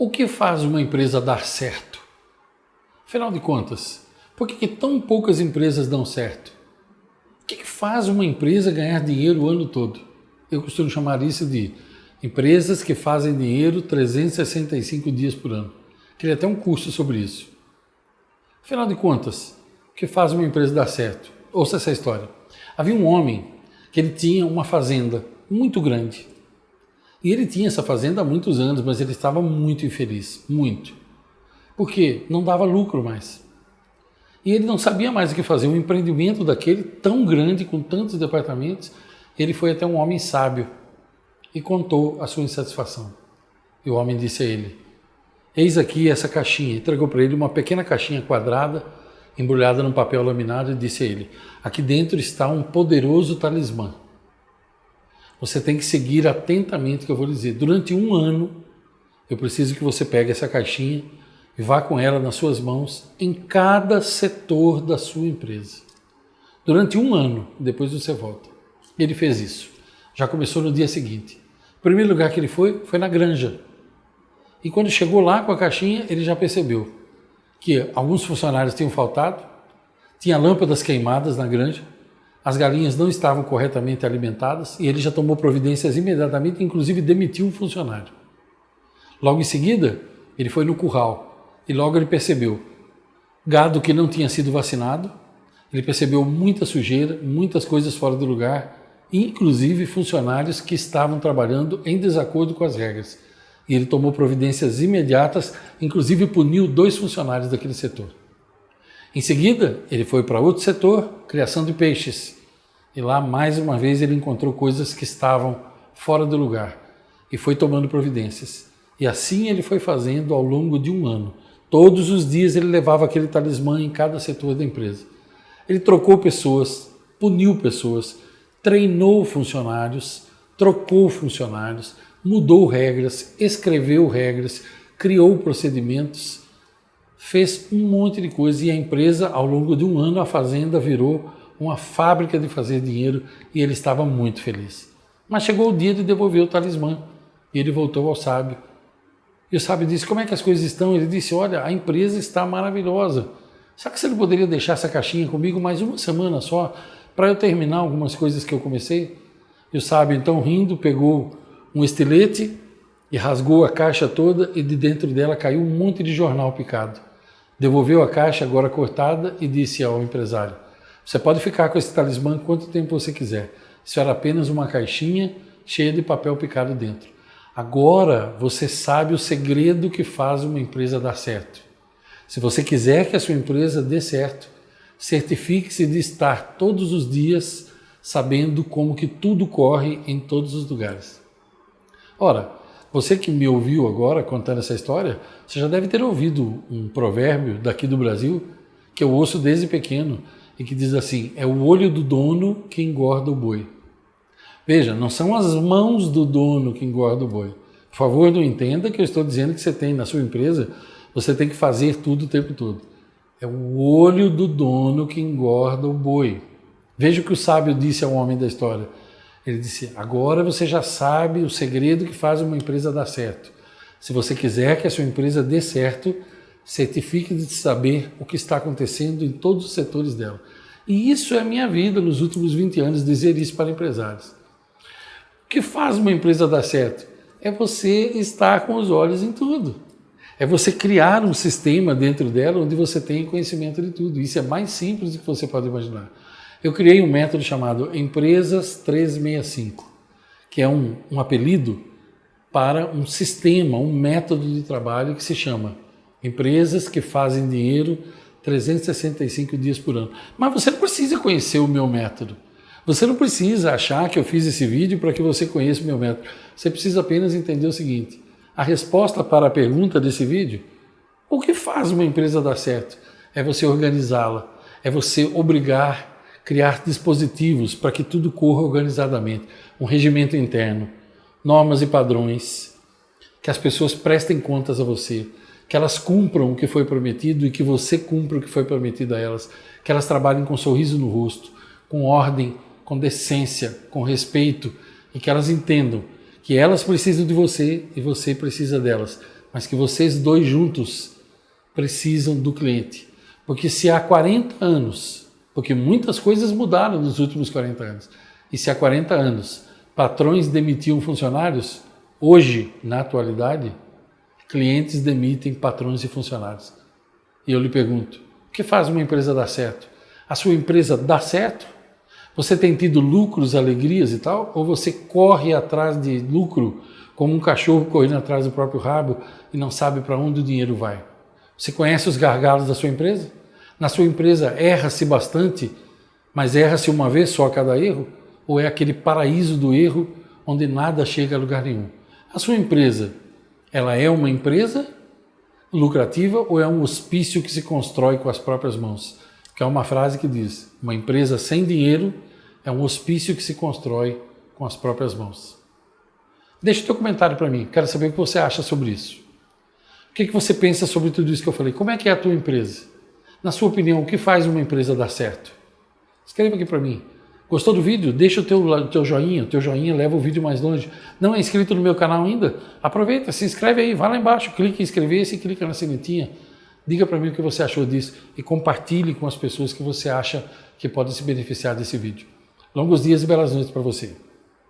O que faz uma empresa dar certo? Afinal de contas, por que tão poucas empresas dão certo? O que faz uma empresa ganhar dinheiro o ano todo? Eu costumo chamar isso de empresas que fazem dinheiro 365 dias por ano. Queria até um curso sobre isso. Afinal de contas, o que faz uma empresa dar certo? Ouça essa história. Havia um homem que ele tinha uma fazenda muito grande. E ele tinha essa fazenda há muitos anos, mas ele estava muito infeliz, muito. Porque não dava lucro mais. E ele não sabia mais o que fazer. Um empreendimento daquele tão grande, com tantos departamentos, ele foi até um homem sábio e contou a sua insatisfação. E o homem disse a ele: eis aqui essa caixinha. Entregou para ele uma pequena caixinha quadrada, embrulhada num papel laminado, e disse a ele: aqui dentro está um poderoso talismã. Você tem que seguir atentamente o que eu vou dizer. Durante um ano, eu preciso que você pegue essa caixinha e vá com ela nas suas mãos em cada setor da sua empresa. Durante um ano, depois você volta. Ele fez isso. Já começou no dia seguinte. O primeiro lugar que ele foi na granja. E quando chegou lá com a caixinha, ele já percebeu que alguns funcionários tinham faltado, tinha lâmpadas queimadas na granja, as galinhas não estavam corretamente alimentadas e ele já tomou providências imediatamente, inclusive demitiu um funcionário. Logo em seguida, ele foi no curral e logo ele percebeu gado que não tinha sido vacinado, ele percebeu muita sujeira, muitas coisas fora do lugar, inclusive funcionários que estavam trabalhando em desacordo com as regras. E ele tomou providências imediatas, inclusive puniu 2 funcionários daquele setor. Em seguida, ele foi para outro setor, criação de peixes. E lá, mais uma vez, ele encontrou coisas que estavam fora do lugar e foi tomando providências. E assim ele foi fazendo ao longo de um ano. Todos os dias ele levava aquele talismã em cada setor da empresa. Ele trocou pessoas, puniu pessoas, treinou funcionários, trocou funcionários, mudou regras, escreveu regras, criou procedimentos, fez um monte de coisa e a empresa, ao longo de um ano, a fazenda virou uma fábrica de fazer dinheiro e ele estava muito feliz. Mas chegou o dia de devolver o talismã e ele voltou ao sábio. E o sábio disse: como é que as coisas estão? Ele disse: olha, a empresa está maravilhosa. Será que você não poderia deixar essa caixinha comigo mais uma semana só para eu terminar algumas coisas que eu comecei? E o sábio, então, rindo, pegou um estilete e rasgou a caixa toda e de dentro dela caiu um monte de jornal picado. Devolveu a caixa agora cortada e disse ao empresário: você pode ficar com esse talismã quanto tempo você quiser. Isso era apenas uma caixinha cheia de papel picado dentro. Agora você sabe o segredo que faz uma empresa dar certo. Se você quiser que a sua empresa dê certo, certifique-se de estar todos os dias sabendo como que tudo corre em todos os lugares. Ora, você que me ouviu agora contando essa história, você já deve ter ouvido um provérbio daqui do Brasil que eu ouço desde pequeno e que diz assim: é o olho do dono que engorda o boi. Veja, não são as mãos do dono que engorda o boi. Por favor, não entenda que eu estou dizendo que você tem na sua empresa, você tem que fazer tudo o tempo todo. É o olho do dono que engorda o boi. Veja o que o sábio disse ao homem da história. Ele disse: agora você já sabe o segredo que faz uma empresa dar certo. Se você quiser que a sua empresa dê certo, certifique de saber o que está acontecendo em todos os setores dela. E isso é a minha vida nos últimos 20 anos, dizer isso para empresários. O que faz uma empresa dar certo? É você estar com os olhos em tudo. É você criar um sistema dentro dela onde você tem conhecimento de tudo. Isso é mais simples do que você pode imaginar. Eu criei um método chamado Empresas 365, que é um apelido para um sistema, um método de trabalho que se chama Empresas que fazem dinheiro 365 dias por ano. Mas você não precisa conhecer o meu método. Você não precisa achar que eu fiz esse vídeo para que você conheça o meu método. Você precisa apenas entender o seguinte: a resposta para a pergunta desse vídeo, o que faz uma empresa dar certo? É você organizá-la, é você criar dispositivos para que tudo corra organizadamente, um regimento interno, normas e padrões, que as pessoas prestem contas a você, que elas cumpram o que foi prometido e que você cumpra o que foi prometido a elas, que elas trabalhem com um sorriso no rosto, com ordem, com decência, com respeito, e que elas entendam que elas precisam de você e você precisa delas, mas que vocês dois juntos precisam do cliente. Porque se há 40 anos, porque muitas coisas mudaram nos últimos 40 anos, e se há 40 anos patrões demitiam funcionários, hoje, na atualidade, clientes demitem patrões e funcionários. E eu lhe pergunto, o que faz uma empresa dar certo? A sua empresa dá certo? Você tem tido lucros, alegrias e tal? Ou você corre atrás de lucro como um cachorro correndo atrás do próprio rabo e não sabe para onde o dinheiro vai? Você conhece os gargalos da sua empresa? Na sua empresa erra-se bastante, mas erra-se uma vez só a cada erro? Ou é aquele paraíso do erro onde nada chega a lugar nenhum? A sua empresa, ela é uma empresa lucrativa ou é um hospício que se constrói com as próprias mãos? Que é uma frase que diz, uma empresa sem dinheiro é um hospício que se constrói com as próprias mãos. Deixa o teu comentário para mim, quero saber o que você acha sobre isso. O que você pensa sobre tudo isso que eu falei? Como é que é a tua empresa? Na sua opinião, o que faz uma empresa dar certo? Escreva aqui para mim. Gostou do vídeo? Deixa o teu joinha leva o vídeo mais longe. Não é inscrito no meu canal ainda? Aproveita, se inscreve aí, vai lá embaixo, clique em inscrever-se e clica na sinetinha. Diga para mim o que você achou disso e compartilhe com as pessoas que você acha que podem se beneficiar desse vídeo. Longos dias e belas noites para você.